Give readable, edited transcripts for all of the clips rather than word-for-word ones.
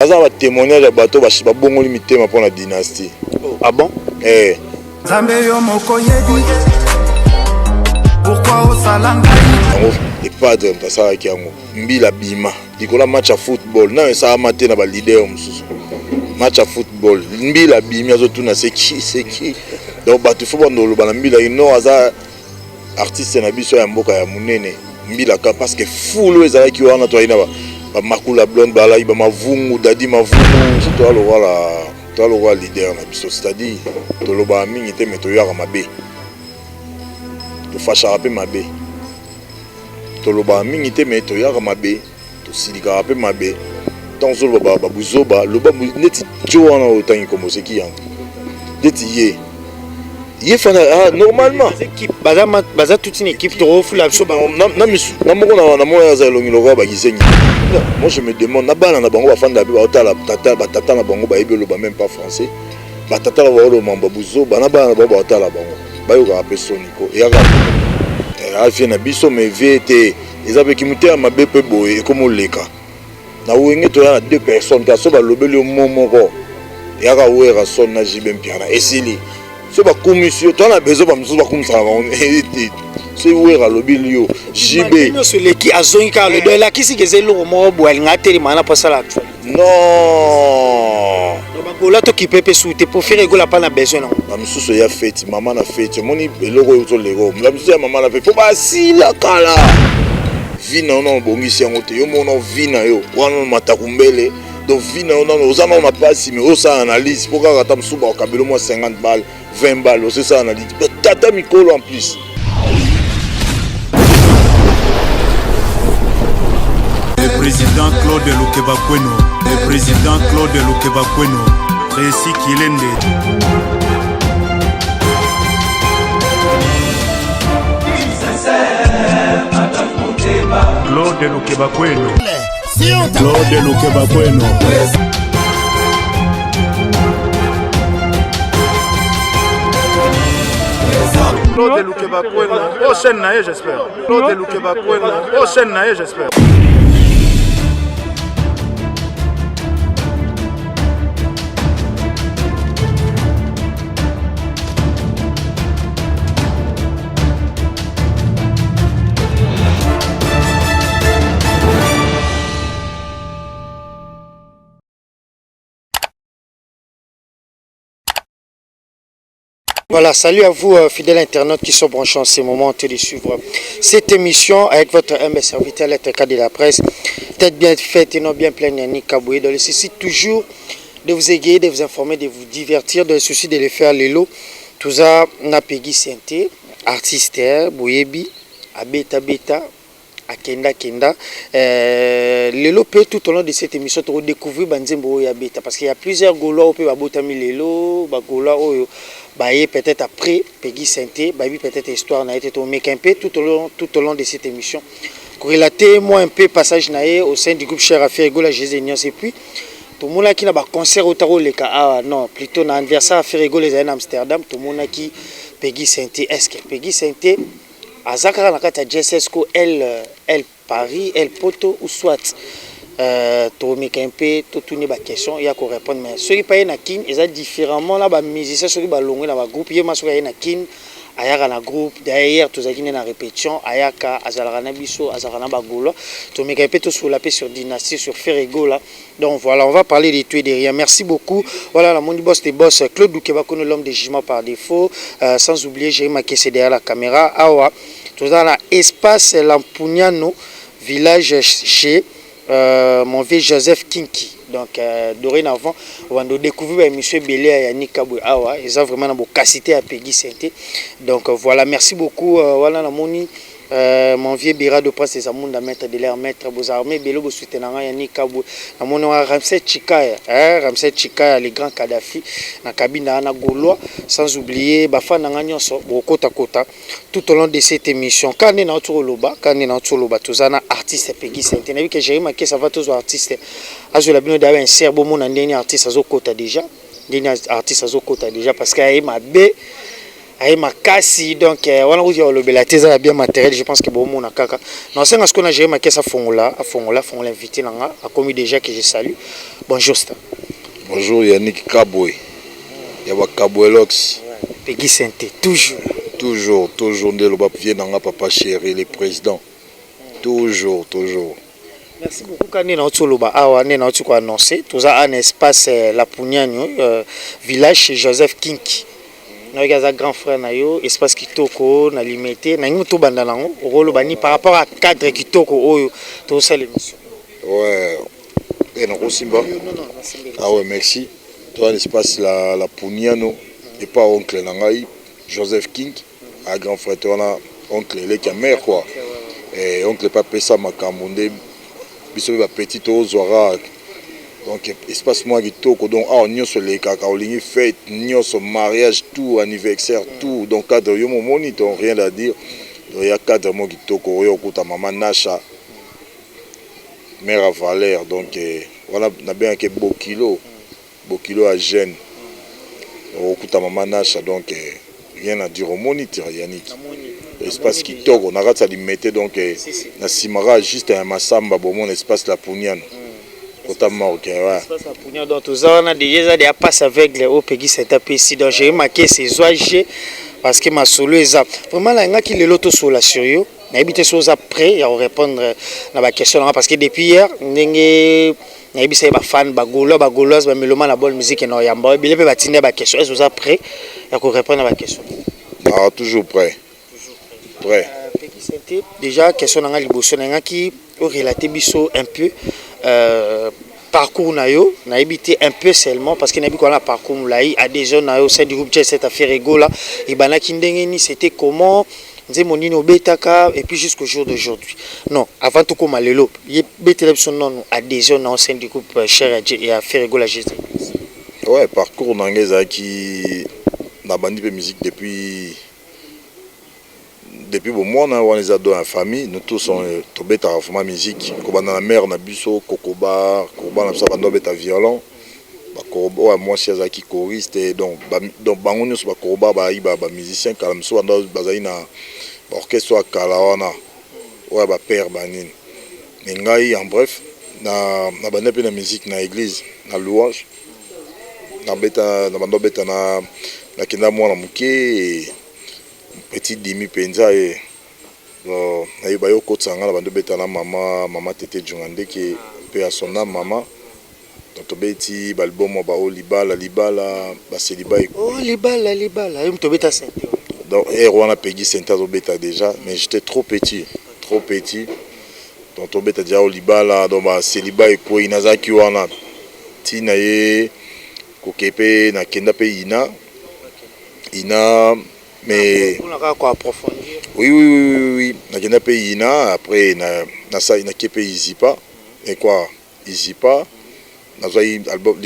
Aza ba témoignage ya bato ba bongoli mitema pour la dynastie. Ah bon? Eh. Zambe yo moko yebi. Pourquoi au salanga? Les padres ça qui yango. Mbila bima. Dikola match à football. Na ça amaté na ba leader mususu. Match à football. Mbila bima zo tuna c'est qui? Donc bato faut ba ndolo ba mbila ino aza artiste na biso ya mboka ya munene. Mbila ka parce que full ezala ki wana to ina ba makula blonde ba la ba mavungu dadi mavungu c'est toi le roi la toi le roi leader na biso c'est-à-dire to lo ba mingi te meto ya mabe to fasha rapé mabe to lo ba mingi te meto ya mabe to silika rapé mabe dans zo ba buzoba lo ba neti jo wana otangi comme c'est qui neti ye fana normalement équipe baza toute une équipe trop full la soba na misu na moko na moya za longi lokwa ba gisengi. Moi je me demande na bana na bango ba fanda ba otala tata na bango ba ebelo ba même pas français ba tata la ba lo mamba buzo bana bana ba otala bango ba yo ka pesoniko e aka afie na biso me vete ezabe kimute ma bepe boye comme leka na wenge to ya deux personnes ka so ba lobeli momoko e aka wera son na jibe mpiana esili so ba commission to na bezo ba mzuzu ba kumisa ba c'est où est le bilio JB non c'est l'équipe azonka le la qui si que c'est le mo boel ngate li mana pasa la non ba gola to ki pepe souté pour faire gola pas na besoin non ba msusu ya fête maman na fête moni eloko yo to lego la msusu ya maman na fête faut ba si la kala vina on bongisi yango te yo mona vina yo wana matakumbele donc vina on ozana on a pas si mais osa analyse pour ka ta msusu ba kabelo mo 50 balles 20 balles c'est ça analyse tata mikolo en plus. Le président Claude Lukebakweno, le président Claude Lukebakweno, Réci Kilende. Claude Lukebakweno, Claude Lukebakweno. Claude Lukebakweno, prochaine naïe j'espère. Claude Lukebakweno, prochaine naïe j'espère. Voilà, salut à vous fidèles internautes qui sont branchés en ce moment de suivre cette émission avec votre humble serviteur, l'être de la presse. Tête bien faite et non bien pleine, Yannick Kaboué, dans le souci toujours de vous égayer, de vous informer, de vous divertir, dans le souci de les faire les lots. Tout ça, na Peggy Santé, artiste, Boyebi, Abeta Beta, Akenda Kenda. Lelo peut tout au long de cette émission te redécouvrir Banzembo et Abeta parce qu'il y a plusieurs Gaulois au pays Babotami Lelo, Bagola peut-être après Peggy Santé, peut-être histoire n'a été mais qu'un peu tout au long de cette émission. Relater moi un peu passage naé au sein du groupe Cher Affaire Egola Jésus et puis tout le monde qui n'a pas concert au tarot les cas non plutôt dans anniversaire Affaire Egola les en Amsterdam tout le monde qui Peggy Santé est-ce que Peggy Santé Azakara na kata JSSco elle Paris elle Poto ou soit to mekempe to tourner ba question ya ko répondre mais ceux qui paye na kin ils a différemment là ba musicien ceux qui ba longue na ba groupe yema so na kin ayaka na groupe derrière tous akine na répétition ayaka azalaka na biso azalaka na ba golo to mekempe to sur la paix sur dynastie sur Ferrego là donc voilà on va parler de tout et de rien merci beaucoup voilà la mondi boss des boss Claude Lukebakweno l'homme de jugement par défaut sans oublier Jérémy Kessé derrière la caméra awa tout dans l'espace Lampugnano village chez mon vieux Joseph Kinki. Donc, dorénavant, on va découvrir l'émission Belé à Yannick Kaboué. Ils ont vraiment une capacité à Peggy Santé. Donc, voilà, merci beaucoup. Voilà, la moni. Mon vieux Bira de Prince des Amours, maître de l'air, maître vos armées, Bélo, vous soutenez Yannick Kaboué. La moni Ramsey Chikaya, Ramsey Chikaya, les grands Kadhafi, la cabine à Gaulois, sans oublier Bafa Nanganyoso, Kota Kota, tout au long de cette émission. Quand on est dans le Loba, tous les artistes Peggy Santé, on a vu que j'ai remarqué ça va tous les artistes. Je l'ai bien d'avoir un cerveau, mon artiste à Zokota déjà, artiste à Zokota déjà, parce qu'il y a ma B. aye makasi donc wana uti ya lobela teza bien matériel je pense que bon mon kaka non c'est ce qu'on a géré ma caisse à fongola invité nanga a commis déjà que je salue bonjour Star. Bonjour Yannick Kabwe. Yaba Kabwelox. Peggy Santé toujours de l'obap vient nanga papa chéri le président. Toujours. Merci beaucoup quand on a loba awa on a ko annoncer tout ça un espace la Pugnani village chez Joseph Kinki. Na gaza grand frère na yo espace kitoko na limité na ngi to banda nango rolo bani par rapport à cadre kitoko oyo to ça l'émission. Ouais. Et non Simba. Ah ouais, merci. Toi l'espace la Pugnano et pas oncle nangai Joseph King à grand frère toi oncle les mère quoi. Et oncle papa ça makamondé biso ba petit ozwara donc espace moi kitoko donc nyonso les kaka olingi fête nyonso mariage tout anniversaire tout donc cadre yo mon monitor rien à dire donc il y a cadre moi kitoko yo kuta maman Nasha mère à Valère donc voilà na bien que Bokilo à Gênes okuta maman Nasha donc rien à dire au moniteur Yannick espace kitoko na rata limité donc na simara juste un masamba bon mon espace la Pugnano kota marocain ouais espace la Pugnano donc tout ça on a déjà des passe avec les Peggy Santé ici donc j'ai marqué ces oies parce que ma solo est vraiment là nga qui le loto sur la sur yo na habité choses après à répondre na ba question parce que depuis hier ndenge na habité ba fan ba gauloise ba meloma la bonne musique no yamba bile pe batinde ba question est-ce après à répondre à ba question ah toujours prêt. Peggy Santé déjà question nanga liboso nanga qui au relater biso un peu parcours na yo na habité un peu seulement parce que na bi ko na parcours mulai adhésion na yo c'est du groupe cette affaire égola et bana kindengeni c'était comment nzemoni no betaka et puis jusqu'au jour d'aujourd'hui non avant tout comme lelo y betela biso non adhésion na au sein du groupe cher et affaire égola juste ouais parcours nangeza qui na bandi pe musique depuis bon moi on les a dans la famille nous tous on tombé à la musique comme dans la mer na biso kokoba na ça bando beta violon ba koba moi c'est qui choriste donc bango nyos ba koba ba musicien kala so bando bazali na orchestre kala wana ouais ba père banine ngai en bref na bande pe na musique na église na louange na bando beta na kenda mwana muke petit demi penza et na yoba yo kotsanga na bando beta na mama tete jungande qui pe à son âme maman donc beti balbum ba libala ba celiba libala yo to beta saint donc wana Peggy Santé beta déjà mais j'étais trop petit donc to beta déjà libala donc ba celiba ko inazaki wana tina ye kokepe na kenda pe ina mais oui na pays ina après na ça ina kepe Izipa et quoi Izipa na album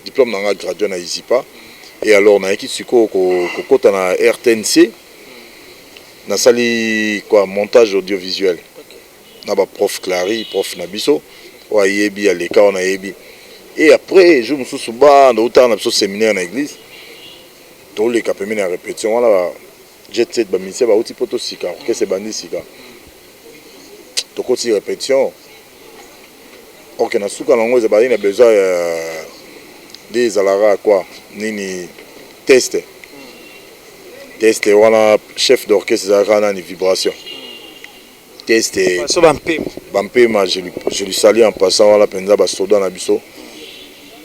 diplôme na gradué na Izipa et alors na ki siko kota na RTNC na sali quoi montage audiovisuel na ba prof Clary prof Nabiso wa yebi aleka on a yebi et après je me suis souba na autant na séminaire na église tous les capements à répétition voilà jet set ba ministère ba outil poto sika que c'est bandi sika to ko ti répétition OK na suka longo za ba ina besoin des alara quoi nini test voilà chef d'orchestre za kana ni vibration test so bampema je lui salue en passant voilà penza ba soda na biso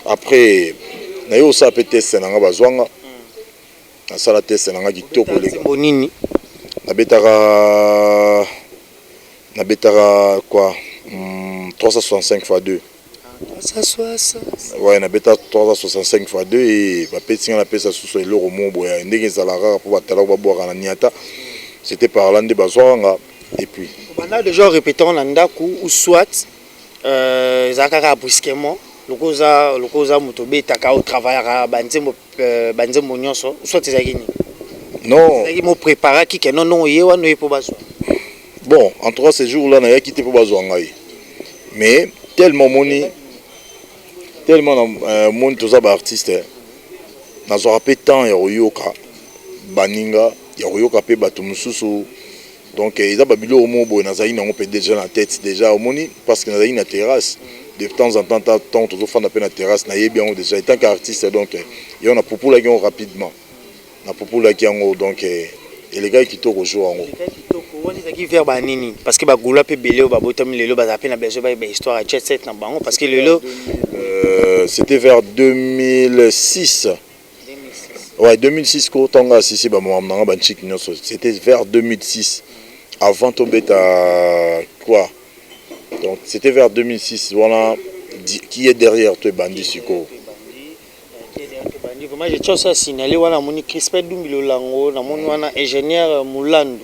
après na yo ça peut test na nga bazwanga na sala test na nga kitoko lega bonini na betara quoi 365 x 2 ouais na beta 365 x 2 et ba petinga na pesa suso eloko mombo ya ndenge zalara pour batala ba boire na niata c'était par là nde bazwanga et puis banda déjà répétant na ndaku ou soit zakaka brusquement lokoza moto betaka au travaillera banzembo nyonso soit ezaki ni non ezaki mo préparer ki non ye wana ye po bazwa bon en 3 jours là na ya quitté po bazwa ngai mais tellement moni toza ba artiste na zo rapé temps ya oyoka baninga ya koyoka pe bato mosusu donc eza babilo omo boye nazali nango pe déjà na tête déjà omoni parce que nazali na terrasse de temps en temps tozofanda pe na terrasse nayebi yango déjà étant qu'artiste donc yo na populaki yango rapidement na populaki yango donc elekaki kitoko jour yango parce que bagula pe belé babotami lelo bazapé na besoin ba histoire jet set na bango parce que lelo c'était vers 2006. Ouais, 2006 quand on a assisté c'était vers 2006 avant tomber à quoi donc c'était vers 2006 voilà qui est derrière toi Bandi Siko. Moi j'ai toujours signalé wana moni Crispin Dumbilo Lango na moni wana ingénieur Moulandu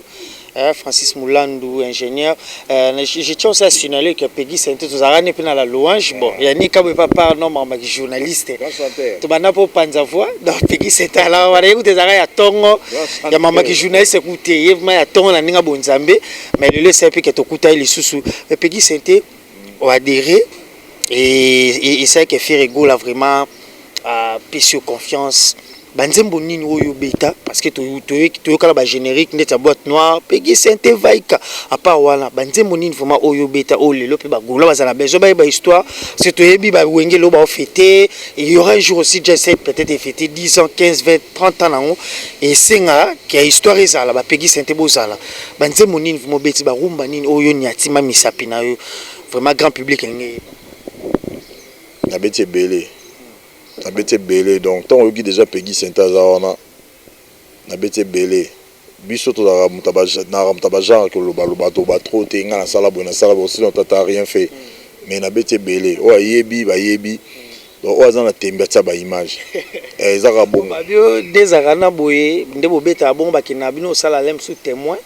Francis Moulandu ingénieur j'ai toujours signalé que Peggy Sente tozarane pe na la louange bon yani kabo pas par non ma journaliste to bana po panza voix donc Peggy Sente la wana écoute zara ya tongo ya mama ki journaliste écouter yema ya tongo na ninga bonzambe mais le laisser pe que to kuta ili susu Peggy Sente on adhéré et c'est que Ferrego là vraiment PC confiance banzembo nini oyo beta parce que to kala ba générique ndeta boîte noire Peggy Sente vaika à part wala banzembo nini vraiment oyo beta o lelo pe ba gola bazana bezo ba histoire c'est to yebi ba wengelo ba fêter il y aura un jour aussi j'essaie peut-être fêter 10 ans 15 20 30 ans nango et senga qui a histoire ezala ba Peggy Sente bozala banzembo nini vraiment beti ba rumba nini oyo nyatima misapi na yo vraiment grand public ngé na beti belé na bete belé donc tant oyoki déjà Peggy Sente azawana na bete belé biso to na mutaba genre que le balo bato ba trop te nga na sala bo sinon tata rien fait mais na bete belé o ayebi ba yebi donc o azana temba tsa ba image ezaka bon babio des arana boye ndebo beta bon ba kinabino sala lem sous témoin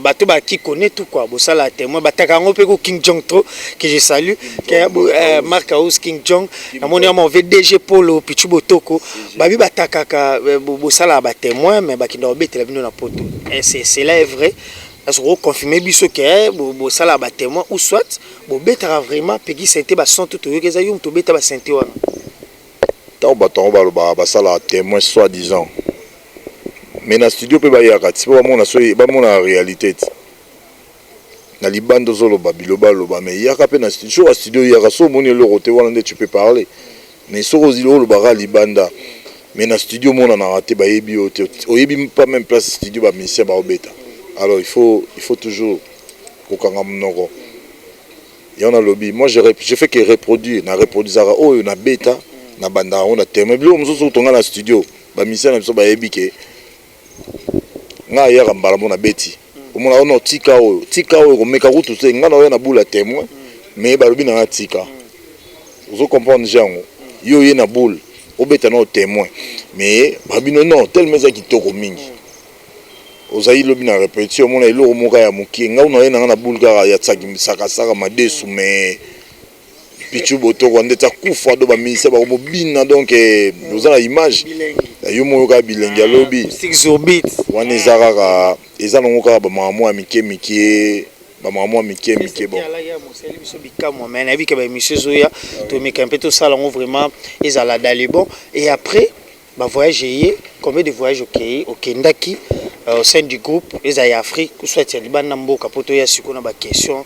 bato qui connaît tout quoi bo sala témoin bataka ngo pe ko King Jong tro que je salue que Mark House King Jong na moni mon VDG Polo Pichu Botoko babi bataka ka bo sala ba témoin mais ba kindo betela bino na poto et c'est là est vrai parce qu'on confirmer biso que bo sala ba témoin ou soit bo betara vraiment Peggy Sente ba son tout yo keza yum to beta ba Sente wana tant baton ba sala témoin soi-disant. Mais dans le studio, il y a la réalité. Dans les bandes, mais il y a un studio, il y a un tu peux parler. Mais sur les studios, il y a un mais dans le studio, il y a raté, il n'y a pas même place studio, alors il faut toujours il y a un lobby. Moi, je fais que reproduire. Je reproduis ça. Oh, il y a bêta, il y a banda, on a témoin. Mais on est dans le studio. nga ya mbala mona beti omona ono tika oyo komeka kutu se nga na oyo na bula témoin mais balobi na tika ozo comprendre jango yo ye na boule obeta na témoin mais babino non tellement za kitoko mingi ozayi lobi na répétition omona eloko moka ya mokie nga una ye na boule kaka ya tsaki saka madesu mais Pichu Botoko ndeta kufa do ba ministère ba mobina donc ozana image yo moyoka bilenge lobby 6 bits wana ezaka eza nango kaka ba mama mike ba mama mike bon mais na bika ba émission zoya to meka un peu tout ça là vraiment ezala d'aller bon et après ba voyager combien de voyages au Kendaki au sein du groupe ezaya Afrique ou soit ya libana mboka poto ya sikona ba question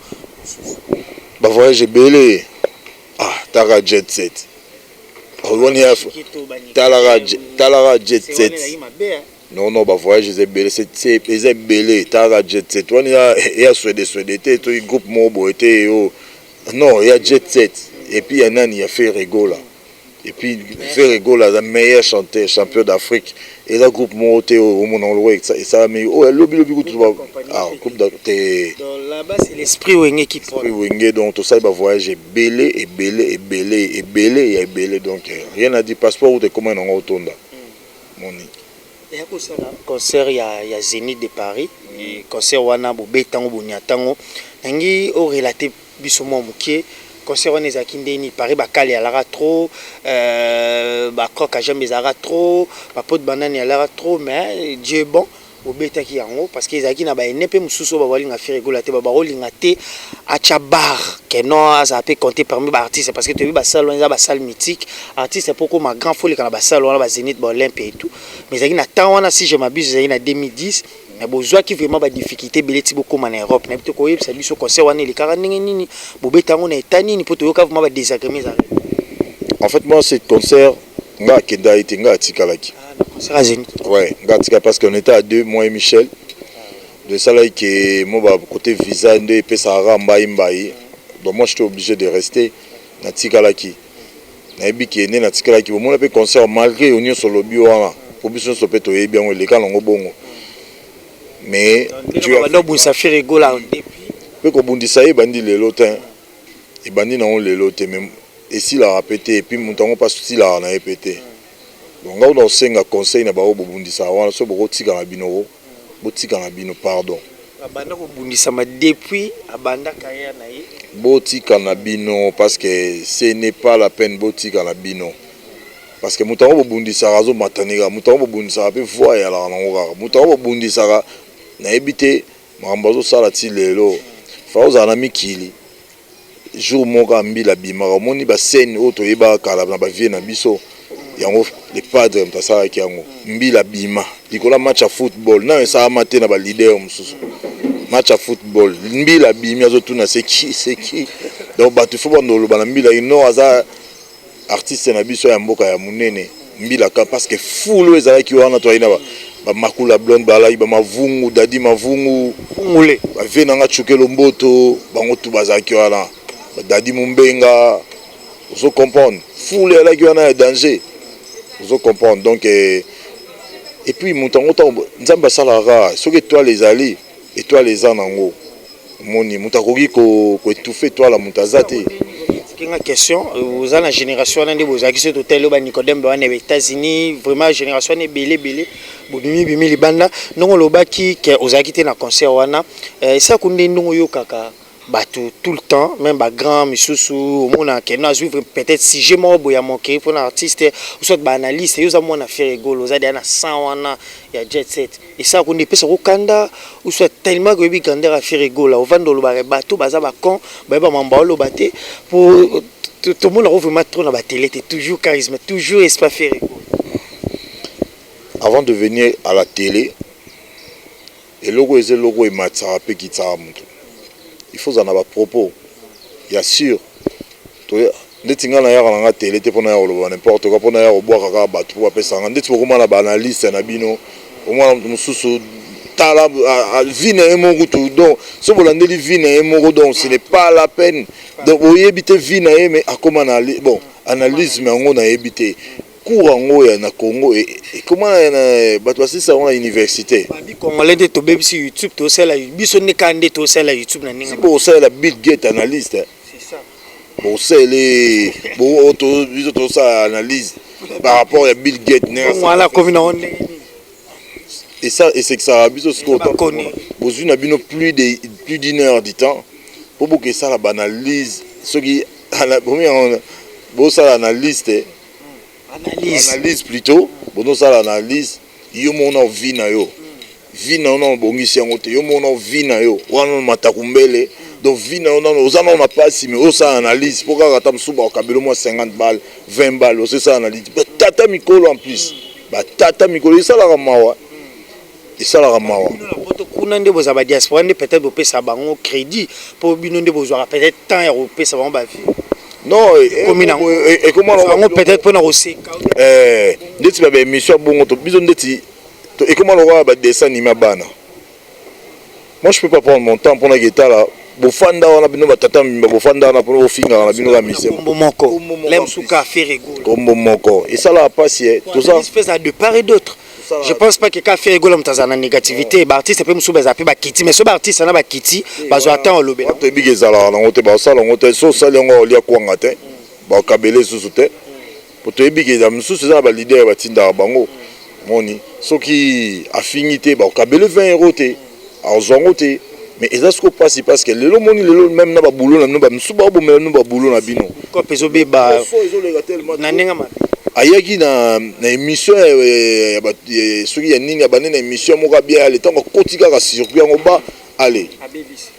ba voyager belé Tara Jet Set. Tara Jet Set. Non, bah voyage, c'est belé. Tara Jet Set. Il y a Suède, tout le groupe Mobo était. Non, il y a Jet Set. Et puis il y a Ferrego là. Et puis Ferrego là, le meilleur chanteur, champion d'Afrique. Et le groupe Mobo au monde et ça mais lobby groupe là-bas c'est l'esprit Wenge qui prend. Wenge donc tout ça il va voyager belé donc rien à dire passeport ou de comment on retourne moni. Et à cause ça concert il y a Zénith de Paris et concert wana bo betango bonyatango nangi o relater biso mo mukie concert wana ezaki ndeni Paris bakali alara trop ba coca jamais ezara trop ba pot banane alara trop mais Dieu bon obetaki yango parce que ezalaki na baene mpe mosusu oyo babalinga faire egola te babakolinga te atya bar keno azala mpe compté parmi baartiste parce que toyebi basale wana eza basale mythique artiste mpo koma grand foleka na basale wana bazénith baolympe et tout mais ezalaki na temps wana si je m'abuse ezalaki na 2010 mais bozwaki vraiment badifficulté ebele ti bokóma na Europe nayebi te koyebisa biso concert wana elekaka ndenge nini bobeta yango na eta nini mpo toyoka vraiment badésagréme ezalaki. En fait, moi, ce concert, nga kenda ite nga atikalaki. Concert à Zénith. Ouais, nga atika parce qu'on était à deux, moi et Michel. De ça là que moi bah côté visa nde et ça mbayi mbayi. Donc moi j'étais obligé de rester natikalaki. Na ebi ki ene natikalaki. Bon on a fait concert malgré union sur le bio wana. Pour biso so peto e bien le kalongo bongo. Mais tu as donc ça fait rigola depuis. Pe ko bundisa e bandi lelo tin. E bandi na on lelo te même. Et si la répété et puis montango pas si la na répété. Donc là on senga conseil na ba bundisa wana so boko tika na bino botika na bino pardon. Abanda ko bundisa ma depuis abanda carrière na ye. Botika na bino parce que ce n'est pas la peine botika na bino. Parce que montango bundisa razo mataniga montango bundisa pe voix ya la na ngora. Montango bundisa na ebité mambazo sala ti lelo. Fa ozana mikili. Jour moka mbila bima moni ba scène auto yeba kala na ba vie na biso yango les padres mtasala ki yango mbila bima likola match à football na ça amaté na ba leader mususu match à football mbila bima zo tuna c'est qui donc batu fo bandolo bana mbila ino aza artiste na biso ya mboka ya munene mbila ka parce que full ezala ki wana to ina ba makula blonde ba lai ba mavungu dadi mavungu ngule ba vie na nga chukelo mboto bango tu bazaki wana Dadi Mumbenga, vous comprenez. Foule là qui en a un danger. Vous comprenez. Donc et puis montant nzamba salara, ce que toi les alliés et toi les anango. Moni mutakogi ko étouffer toi la montazate. Une question, vous avez la génération de vos actions hôtel au Nicodème aux États-Unis, vraiment la génération est belé bonumi bimi libanda non loba qui aux acquittés na concert wana ça kunde ndongo yo kaka bateau tout le temps même ba grand misusu au monde qui nous suivre peut-être si j'ai moi boya manquer pour un artiste ou soit ba analyste yo za mona faire rigolo za na 100 wana ya jet set et ça qu'on pesa ko kanda ou soit tellement que bi kanda faire rigolo au vando lo ba bateau baza ba con ba mamba lo baté pour tout le monde vraiment trop na ba télé toujours charisme toujours espace faire rigolo. Avant de venir à la télé et logo et matsa pe kitsa mutu il faut en avoir propos. Il y a sûr. Les tingana na ya na télé te pona ya n'importe quoi pona ya boire kaka batu pour apesa ngande tu ko na ba analyste na bino au moins mususu tala vina emoko tout donc so bolandeli vina emoko donc ce n'est pas la peine donc oyebite vina mais akoma na bon analyse mais ngo na yebite courant ya na Congo et comment na bato asisa na université bi congolais de to bebi sur YouTube to sala biso ne kande to sala YouTube na ninga bo sala Bill Gates analyste c'est ça bo sala bo auto biso to ça analyse par rapport à Bill Gates voilà comme na on et ça et c'est que ça biso ce qu'on besoin na bino plus d'une heure du temps pour que ça la banalise ce qui à la première bo ça analyste analyse plutôt bon ça l'analyse yo mona vie na yo vie na on bongisi yango te yo mona vie na yo wana matakumbele donc vie na on ozana on pas si mais ça analyse pour ka ta msuba kabelo mo 50 balles 20 balles c'est ça analyse tata mikolo en plus ba tata mikolo ça la mawa et ça la mawa kuna nde boza ba diaspora nde peut-être bopesa bango crédit pour bino nde bozwa peut-être temps ya bopesa bango ba vie. Non, et comment on peut-être pour nous aussi. Dès que émission bon, et comment on va dessin animé bana. Moi je peux pas prendre mon temps pour la guitare là. Bofanda on a bino batata bofanda on a pour finga on a bino la mission. Kombo moko. L'aime souka faire rigolo. Kombo moko. Et ça là passé tout ça. Espèce de part et d'autre. Je pense pas que quand fait rigolo mtazana négativité, ba artiste peut musuba za pe ba kiti mais so ba artiste na ba kiti bazo attend au lobé. To bigezala na ngote ba sala ngote so sala ngo lia kwanga te. Ba kabele susu te. Pour te bigeza mususu za ba leader ba tinda bango. Moni soki affinité ba kabele 20 € te. A zongo te. Mais est-ce que passe parce que le moni le même na ba boulot na no ba musuba bo me no ba boulot na bino. Ko pezo be ba na nenga ma. ayaki na émission soki ya nini abandi na émission moko bien ale ntango akoti kaka circuit yango ba ale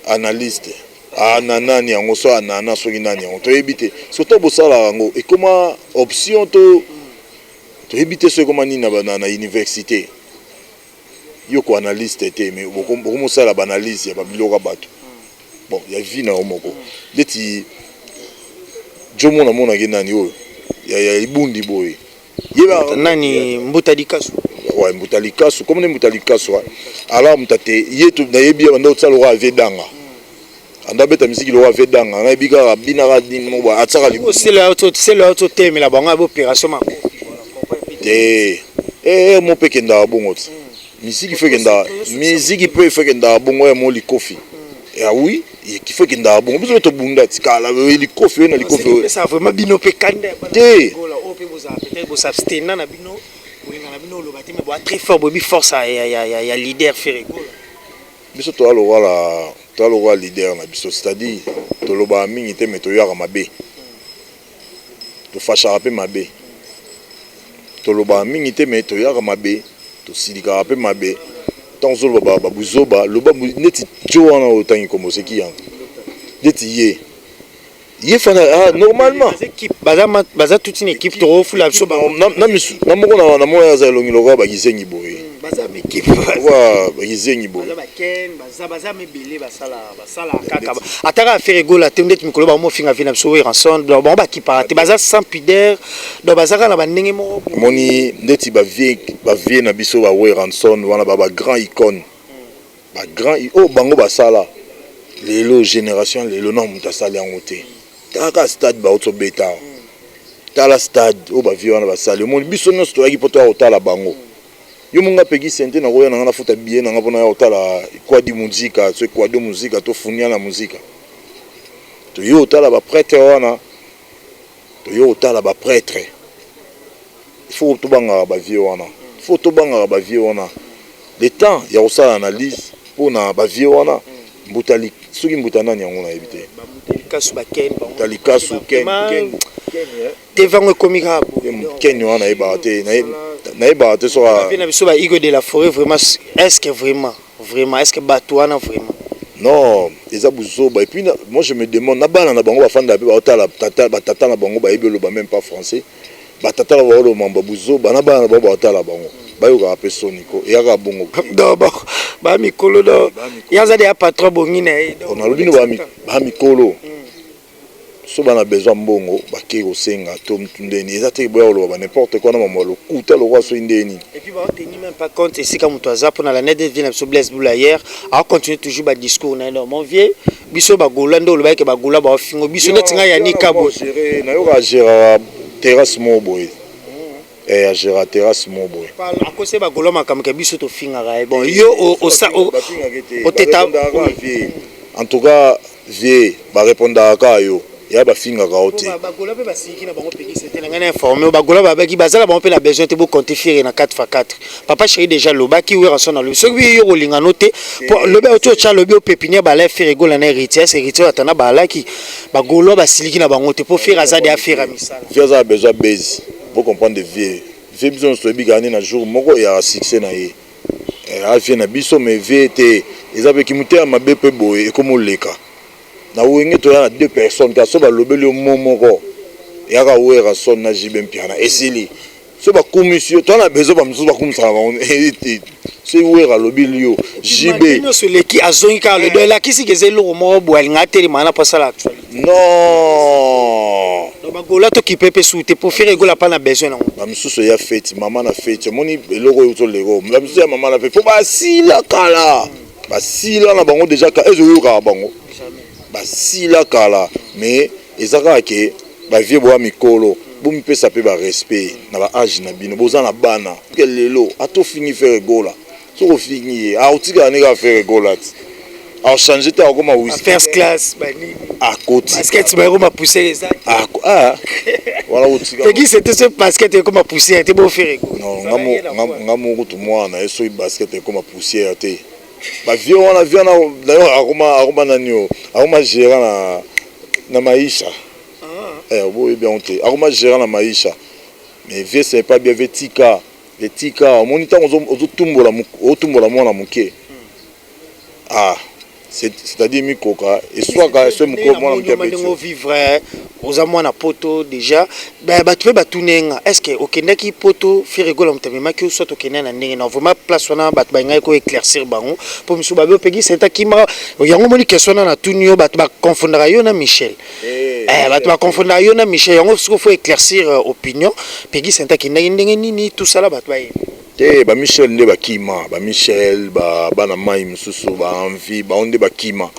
analyste ananani yango so anana soki nani yango toyebi te surtout bosala yango ekoma option toyebi te so ekoma nini na université yo ko analyste te mais bokomosala baanalyse ya babiloko bato bon ya vie na yo moko ndeti jomonaki nani oyo ya ibundi boye nani Mbuta Likasu ouais Mbuta Likasu comme Mbuta Likasu alors mutate yetu na yebi banda otsala wa vedanga anda beta misiki lo wa vedanga na bika binaka din mo ba atsaka li c'est le auto thème la bango opération ma mo pekenda bongo misiki fekenda misiki pe fekenda bongo ya mo likofi et oui qui fait qu'il n'a bon besoin de bunda tikala li kofi na li kofi ça vraiment bino pe kanda te gola ope vous peut-être vous abstenir na bino olinga na bino lo bati mais boa très fort bobi force ya leader faire gola biso to alo wala leader na biso c'est-à-dire to loba mingi te mais to yaka mabe to fasha pe mabe to loba mingi te mais to yaka mabe to silika pe mabe tanzo baba buzoba loba neti joana otangi comme c'est qui neti ye fana normalement baza toute une équipe to fula biso ba na misu na moko na moya za longi loka ba gizengi boye baza équipe wa ba gizengi boye baza ba ken baza mebele basala kaka ataka faire gola te ndeti mikolo ba mo finga vina biso ranson bon ba ki parate baza sans pudeur do baza kana ba ndenge mo moni ndeti ba vie na biso ba we ranson wana ba grand icône ba grand bango basala lelo génération lelo na mutasali yango te taka stade ba auto beta tala stade ba vie wana basali moni biso nyonso toyaki poto ya otala bango yo munga peki sente na koya na futa bien na pona ya otala kwa di muzika so kwa do muzika to funia na muzika to yo otala ba prêtre wana to yo otala ba prêtre il faut to banga ba vie wana il faut to banga ba vie wana le temps ya osala analyse pona ba vie wana mbutali soki mbutana nyango na ebite kasu ba ken talikasu ken te vango komika ken wana ebate na ebate so na biso ba Igo de la Forêt vraiment est-ce que vraiment est-ce que Batouana vraiment non eza buzoba et puis moi je me demande na bana na bango bafanda pe baotala tata na bango ba ebelo ba même pas français batata la wolo mamba buzoba na bana ba baotala bango bayoka pe soniko yaka bongo d'abord ba mikolo do yaza de patron bongina on a lobino ba mikolo so bana besoin mbongo bake kosenga to mtundeni eza te boya oloba n'importe quoi na mamalo kuta lo kwaso indeni et puis ba tenir même pas compte ici comme toi za pour la net de vie na so Blaise Boula hier a continuer toujours ba discours na mon vieux biso ba golando lo ba ke ba gola ba fingo biso netinga ya nikabo na yo ka gérer terrasse moboy a gérer terrasse moboy à cause ba gola makamka biso to finga bon yo au teta en tout cas vieux ba répondre à yo ya ba finga ka ote bagola pe basiki na bango peki c'était na ngana informé bagola ba baki bazala bango pe la besoin te bo quantifier na 4x4 papa chéri déjà lobaki oui ranson na lo so bi yo kolinga note pour lobe oto cha lobe pépinière ba la faire gola na héritier c'est héritier atana ba laki bagola basiliki na bango te pour faire azade à faire misala vieux a besoin base pour comprendre de vieux besoin so bi gagner na jour moko ya succès na ye a vie na biso mais vieux te ezabe ki muté ma bepe boye comme leka na wenge to ya deux personnes ka so ba lobeli momoko ya ka wera son na jibe mpiana esili so ba commission to na bezo ba mzuba kumisa ba se wera lobeli yo jibe no so leki azongi ka le do la kisi gezelo mo bo alinga teli mana pasala actualité non do ba gola to ki pepe souté pour faire gola pas na besoin na ba msuso ya fête mama na fête moni eloko yo to lego ba msuso ya mama na fête pour ba sila kala ba sila na bango déjà ka ezo yo ka bango basila kala mais ezaka ke ba vie boa mikolo bomi pesa pe ba respect na ba âge na bino bozana bana ke lelo ato fini faire gola soko fini a otika ne ka faire gola a changer ta comme oui first class bani à côté basket ba ko pousser ça voilà otika qui c'était ce basket comme pousser te bo faire non ngamo ko to mwana eso basket comme poussière te ba vie wana vie na akoma nanio akoma gérer na maisha boye bien onte akoma gérer na maisha mais vie c'est pas bien vetika omoni ntango ozotumbola mwana moke c'est-à-dire mikoka eswaka so moko mwana moke ndenge vivre oza mwana poto déjà bato mpe batunenga est ce que okendaki poto firigola moto amemaki soit okende na ndenge na vraiment place wana bato balingai koéclaircir bango mpo misu babe opekisa etakima yango moni question wana natuni yo bato bakonfondaka yo na Michel bato bakonfondaka yo na Michel yango siko faut éclaircir opinion pekisa etakendaki ndenge nini tosala bato bayebi te bamichel nde bakima bamichel bana mai mosusu baenvi bao nde bakima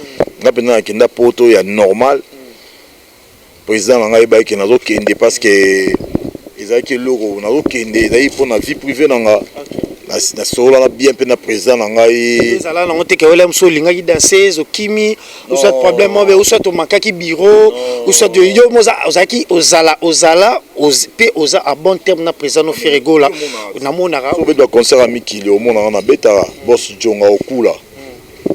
nga mpenza nakenda poto ya normal président na ngai bayeke nazokende parce que ezalaki eloko nazokende ezali mpo na vie privé na nga nasolana bien mpe na président na ngai ezala nango teke wele mosu olingaki danseuse okimi oswat problème obe oswat omakaki bureau oswat yo ozalaki ozala mpe oza a bon terme na président oferigola namonaka obetwa concert ya mikili omonaka nabetaka bos jonga okula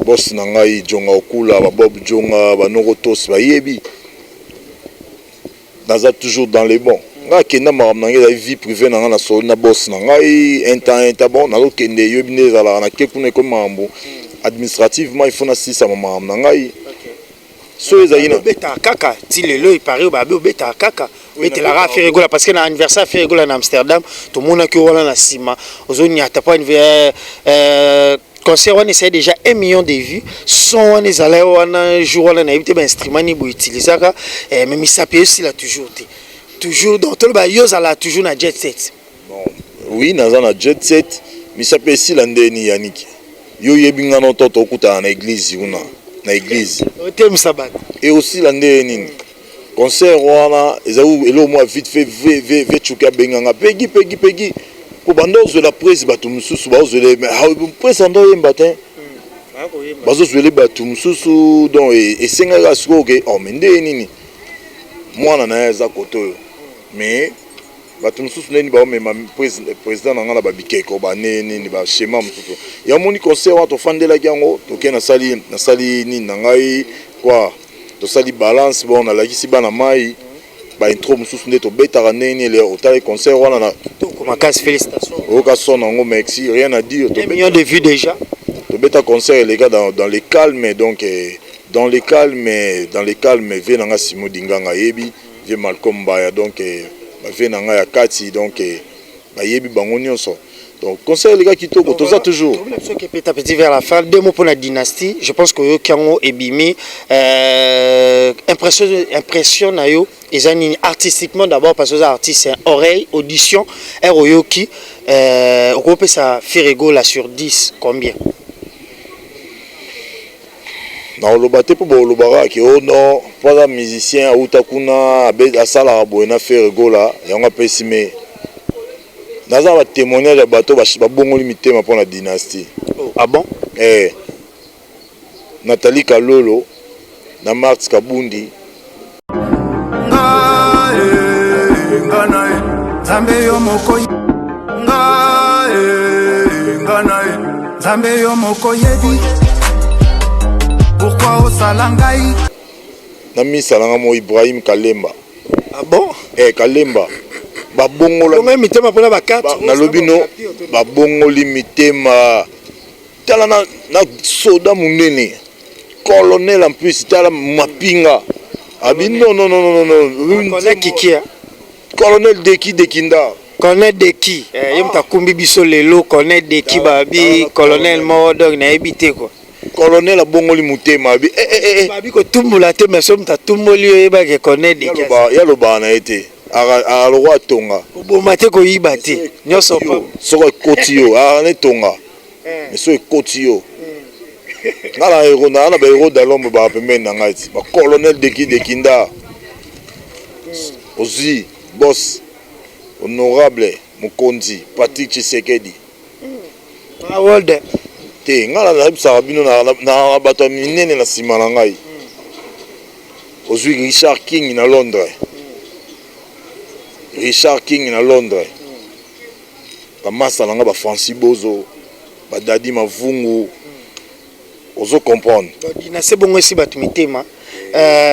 bos na ngai jonga okula babob jonga banoko tos bayebi naza toujours dans les bons nga kenda makambo na ngai ezali vie privée na ngai nasoli na boss na ngai un temps bon nazokende yobi nde ezalaka nake kuna ekomi makambo administrativement il faut nasisama makambo na ngai so ezali obetaka kaka ti lelo epari babe obetaka kaka obetelaka affaire egola parce que na anniversaire affaire egola na Amsterdam tomonaki wana na nsima ozoniata po concert wana essayé déjà 1 million de vues son wana ezala wana jour wana nayebi te bainstrument ni boutilisaka mais misape aussi là toujours donc toloba yo zala toujours na jet set oui naza na jet set misape esila ndeni yaniki yo yebi nga no toto okutana na église kuna na église otemisa bato et aussi la ndeni concert wana ezali elo moi vite fait ve chuka benganga pegi ko bando zo la presse bato mususu bazole presse ando yemba te bazozwele bato mususu donc esengaka siko ke mende nini mwana na eza koto mais bato mususu neni baomema président na nga na babikeko baneni bashema mususu yamoni concert wana tofandelaki yango toke nasali nini na ngai kwa tosali balance bon nalakisi bana mai baintro mosusu nde tobetaka ndeni ele otali concert wana na makasi félicitations oyoka son nango merci rien à dire 1 million de vues déjà tobeta concert elega dans les calmes donc dans les calmes ve nanga Simo Dinganga yebi ve Malcolm Baya donc ve nanga ya kati donc bayebi bango nyonso donc concert les gars qui tournent toza toujours petit vers la fin 2 mots pour la dynastie je pense que yo kango ebimi impression na yo ezani artistiquement d'abord parce que les artistes c'est oreille audition oyoki okope ça Firigo là sur 10 combien na olobate po bolobaka ki non pas un musicien auta kuna a sala boena Firigo là yango pesime naza ba témoignage ya bato babongoli mitema pour la dynastie. Ah bon? Nathalie Kalolo na Marx Kabundi Zambe yo moko Zambe yo moko yebi Pourquoi osala ngai na misalanga mo Ibrahim Kalemba. Ah bon? Kalemba babongola mitema pona bakati na lobino babongoli mitema tala na soda munene colonel en plus tala mapinga abi non colonel kikia colonel Dekinda colonel Deki yemta kumbi biso lelo colonel Deki babi colonel modok na ebité quoi colonel abongoli mutema abi babi ko tumbula te mais somta tumboli yeba ke colonel Deki ya loba na été a le roi tonga bon te ko yiba te nyoso pa soko ekoti yo ne tonga mais so ekoti yo ngala hero na ba hero d'alombe ba pembeni na ngai ba colonel Dekinda ozi boss honorable Mukonzi Patrick Tshisekedi world te ngala na bisa bino na bato minene na sima na ngai ozi Richard King na Londres Kamasa nanga ba Francis Bozo ba Dadi Mavungu ozo comprendre dina se bongo si batu mitema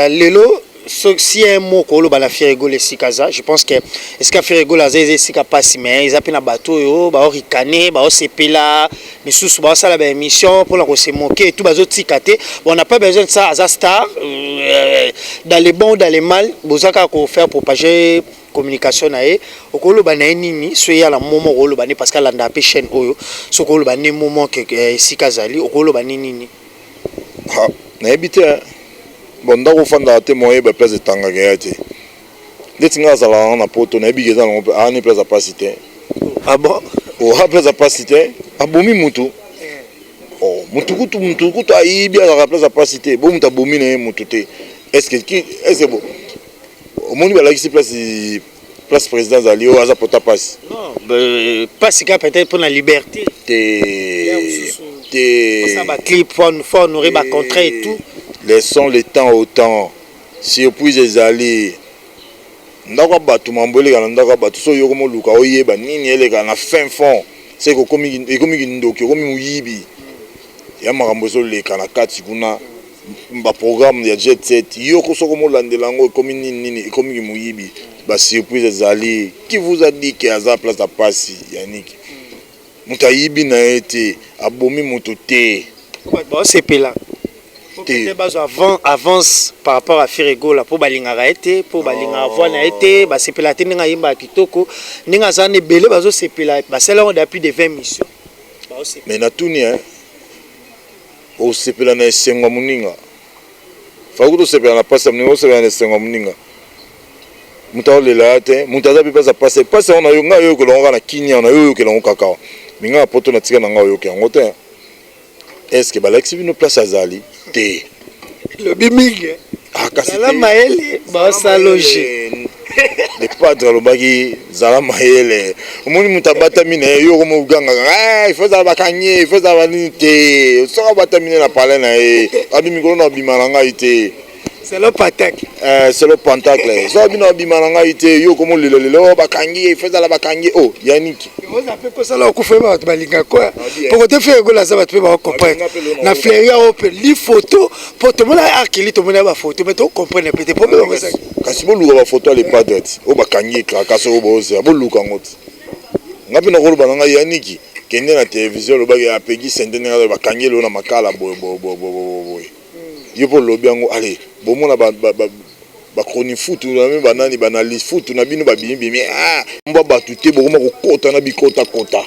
lelo si un mot kolo bala Ferrego les sikaza, je pense que est-ce que Ferrego la zé sika passe mais ils appellent na bateau yo ba orikané ba osepela mais sous ba ça la émission pour la se moquer tout bazo tikate on n'a pas besoin de ça à star dans les bons dans les mal bozaka ko faire propager communication nae okolo ba na nini so ya la moment okolo ba ne parce que la ndape chaîne oyo so okolo ba ne moment que sikazali okolo ba nini ha na ebite bon ndako fanda te moye ba place tanga gayate letinga sala na poto na ebigeza na ani place capacité ah bon o ha place capacité abomi mutu oh mutukutu aibi ala place capacité bo muta bomi na mutu te est-ce que bon au monde ba la qui place président Zali o aza pota passe non passe peut-être pour la liberté ça va clip faut honorer ba contrat et tout. Laissons le temps au temps. Si puis les alliés, ndako batu mambole kana ndako batu so yoko mo luka oyeba nini ele kana fin fond. C'est ko komi ndoki komi muyibi. Ya makambo so le kana kati kuna ba programme ya jet set yoko so ko mo landelango komi nini komi muyibi. Ba surprise les alliés qui vous a dit que aza place à passer Yannick. Mutayibi na été abomi mototé. Bon c'est pela. Avance par rapport à Ferrego là pour balinga été pour balinga avoir na été ba sepela te ninga yimba kitoko ninga zane belé bazo sepela ba cela on depuis de 20 missions mais na tuni hein o sepela na sengo muninga fa ko sepela na passa muninga sepela na sengo muninga mutaole la te mutaza bi passa passe on a yo nga yo ko longa na kinya na yo ko longa kakao minga poto na tika na nga yo ke ngote est-ce que Balaxi vient place à Zali T. Le biming. Ah, Zala Maele, bah ça loger. Les padres le bagi Zala Maele. Au moins mutabata mine yo comme uganga. Ah, il faut ça bakanye, il faut ça vanité. Ça va bataminer la palais na e. Abi mikolo na bimalanga ité. C'est le patac. C'est le pentacle. Ça bino bimalanga ité yo comme le bakanye, il faut ça la bakanye. Oh, Yannick. Vous appelez quoi ça là ku fait ba balinga quoi. Pour te faire gola ça va te ba comprendre. Na fleuria open li photo pour tout le monde akili tout le monde ba photo mais tu comprends peut-être problème ça. Kasi bo luka ba photo les padres. O bakanye kraka so bo se bo luka ngoti. Ngapi na kolo bananga Yannick. Kende na télévision le bagi apegi sentene na bakanye lo na makala boy. Yo po lobi yango allez bomona ba chronique foot na même banani banali foot na bino ba bimi ah mba batute bokoma kokota na bikota kota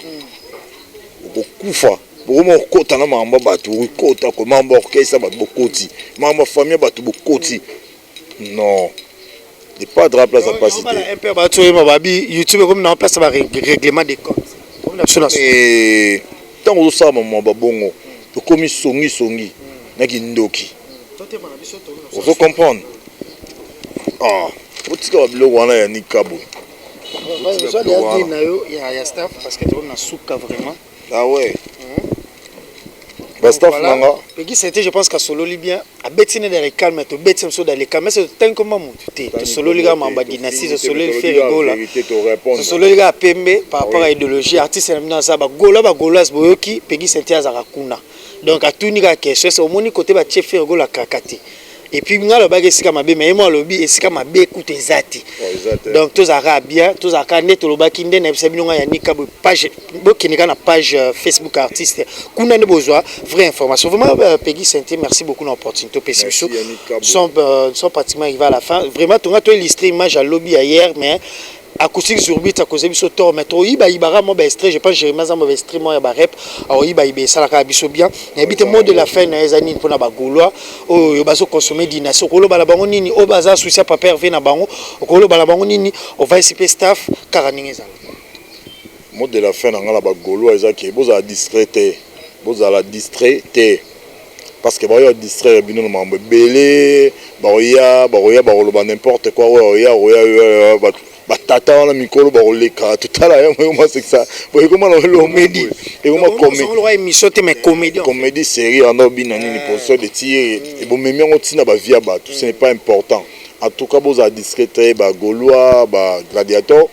kokufa bokoma kokota na mamba batu kokota ko mamba orchestre batu bokoti mamba famille batu bokoti non les pas de la place à passer un peu batu e mababi YouTube comme na place ba règlement des comptes comme na et tant que ça maman ba bongo to komi songi na kindoki on faut comprendre. Ah, tu as le wana ya Nikabo. Il y a staff parce que tu as souka vraiment. Ah ouais. Bah staff nanga. Peggy c'était je pense qu'à solo libyen a betine dans les calmes to betine so dans les calmes c'est tant comment monter. To solo liga mamba dynastie solo Ferrego là. Solo liga pembe par rapport à idéologie artiste na ça ba golas boyoki Peggy c'était azaka kuna. Donc à tout nika question c'est au moni côté ba chef Ferrego la kakati. Et puis nga le bagé sika mabe mais moi lobi esika mabe écoute ezati. Donc tous arabia, tous akane to lobaki nde na bisabino ya nika page bokinika na page Facebook artiste. Kuna ne besoin vraie information. Vraiment Peggy Sainté merci beaucoup l'opportunité PCBSO. Sont pratiquement arrivés à la fin. Vraiment tu as illustré image à lobby hier mais acoustique sur beat à cause de biso tor mais to ibara mo ba extrait je pense Jérémy za mo ba extrait mo ya ba rap alors iba ça la biso bien et habite mot de la fin na ezani pour na ba gaulois o yo baso consommer dynastie ko lo bala bango nini o baza souci pas pervé na bango ko lo bala bango nini on va essayer staff karaningeza mot de la fin na ngala ba gaulois ezaki boza distraité parce que ba yo distraire bino na mambo belé ba roya n'importe quoi roya batata wana mikolo ba roleka totala ya moi c'est ça boy comment le comédie et comment comédie série en obina ni position de tir et bon même on tina ba via ba tout ce n'est pas important en tout cas boza discret ba gaulois ba gladiateur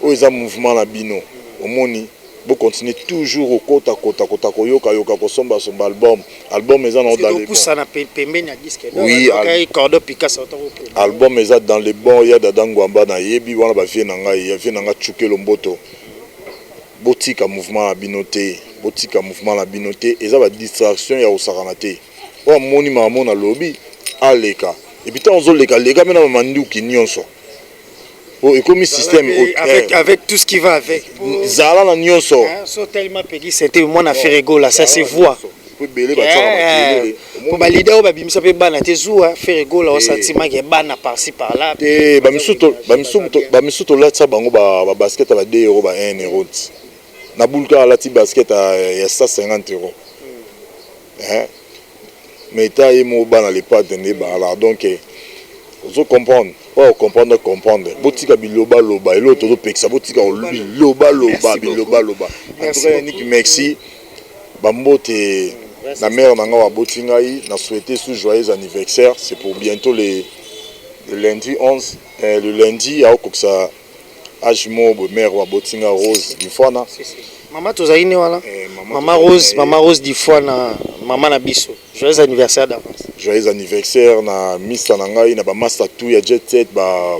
o eza mouvement na bino omoni Bon continuer toujours au kota koyoka kosomba somba album eza dans les bons. Oui, album eza dans les bons ya dadangwamba na yebi wana ba vie na ngai ya vie na nga chuke lomboto. Botika mouvement la binoté, botika mouvement la binoté eza ba distraction ya osakana te. O moni mama na lobby aleka. Et puis tant ozoleka leka mena manduki nyonso. Et comme système avec tout ce qui va avec. Zala na nyonso. So tellement pegi c'était moi na Ferrego là, ça se voit. Pour ba leader ba bimisa pe bana te zoua Ferrego là, on sentiment que bana par-ci par-là. Et ba misuto là ça bango ba basket ba 2 euros ba 1 euro. Na bulka la ti basket à 150 euros. Mais ta et mo bana les pas de ba donc vous comprendre. Oh, comprendre. Botika biloba loba et l'autre peksa botika loba. En tout cas, Nick merci. Bambote la mère nanga wa botingai na souhaité sous joyeux anniversaire, c'est pour bientôt le lundi 11 le lundi à Okoksa Ajmo mère wa botinga Rose Difwana. Maman tozaine wala. Maman Rose Difwana, maman na biso. Joyeux anniversaire d'avance. Joyeux anniversaire na Miss Nangai na ba Master Tout ya Jet Set ba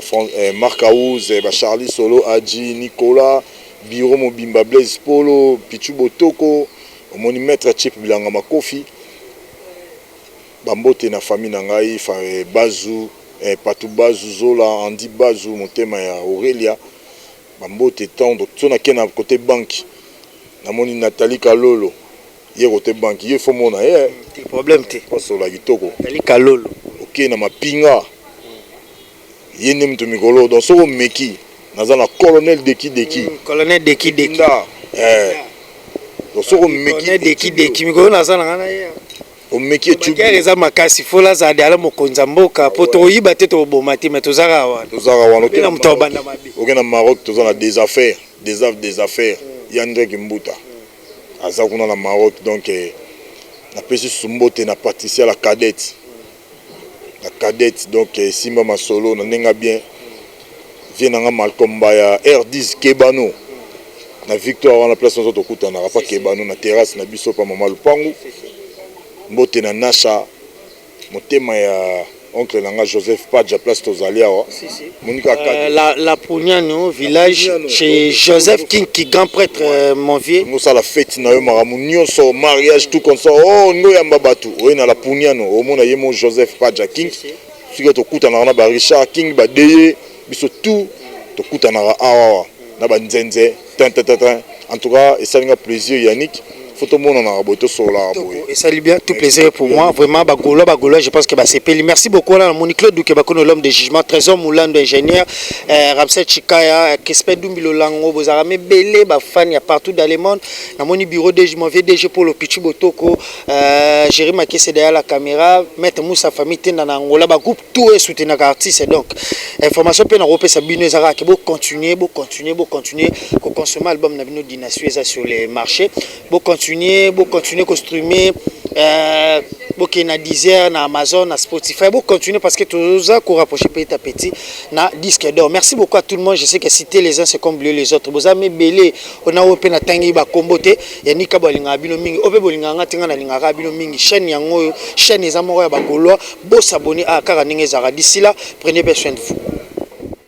Marc Aouz ba Charlie Solo Adji Nicolas Biro Mobimba Blaise Polo Pichu Botoko omoni maître Chip Bilanga Makofi bambote na famille Nangai fa Bazu Patou Bazu Zola Andy Bazu motema ya Aurelia bambote tando tona kena côté banque na moni Nathalie Kalolo hier côté banque il faut mona problème te parce la kitoko Nathalie Kalolo OK na mapinga yene mtu mikolo donc soko meki naza na colonel Deki colonel Deki donc soko meki Deki mikolo naza na ngana ye o meki tu eza makasi fola za dala mokonza mboka poto yiba te to bomati mais tozaka wana OK na mtobanda mabi OK na Maroc toza na des affaires Yandre Kimbuta aza kuna na Maroc donc na pesi sumbote na Patricia la cadette donc Simba Masolo na nenga bien vient na Malcolm Baya R10 Kebano na Victoire wana place nzoto kuta na rapa Kebano na terrasse na biso pa mama Lupangu mbote na Nasha motema ya oncle nanga Joseph Padja place tozalia wa Monica la Pugnano village chez Joseph King qui grand prêtre mon vieux nous ça la fête na yo maramunio so mariage tout comme ça oh ngo ya mbabatu o na la Pugnano o mona yemo Joseph Padja King sika to kuta na ba Richard King ba deye biso tout to kuta na awa na ba nzenze en tout cas et ça nga plaisir Yannick photo mon na raboto sola et ça lui bien tout plaisir pour moi vraiment bagolo je pense que c'est peli merci beaucoup là Monique Claude que bakono l'homme de jugement trésor Moulando ingénieur Ramsey Chikaya Kespe Dumbilo Lango bozarame belé ba fan ya partout dans le monde na moni bureau de mon VDG pour le Pichu Botoko Jérémy Makese derrière la caméra mettre Moussa famille tena na Angola ba groupe tout et soutenir artiste donc information pe na repé sa bino ezara ke bo continuer ko consommer album na bino dynastie sur les marchés bo continuer à streamer na Deezer na Amazon na Spotify continuer parce que tout ça qu'on rapprocher petit à petit na disque d'or. Merci beaucoup à tout le monde. Je sais que citer les uns c'est comme bleu les autres vous avez belé on a open na tangi ba kombote ya nika bolinga bino mingi ope bolinga ngatinga na linga bino mingi chaîne yango chaîne ezamoko ya bagolo bo s'abonner à kaka ninge zara d'ici là prenez bien soin de vous.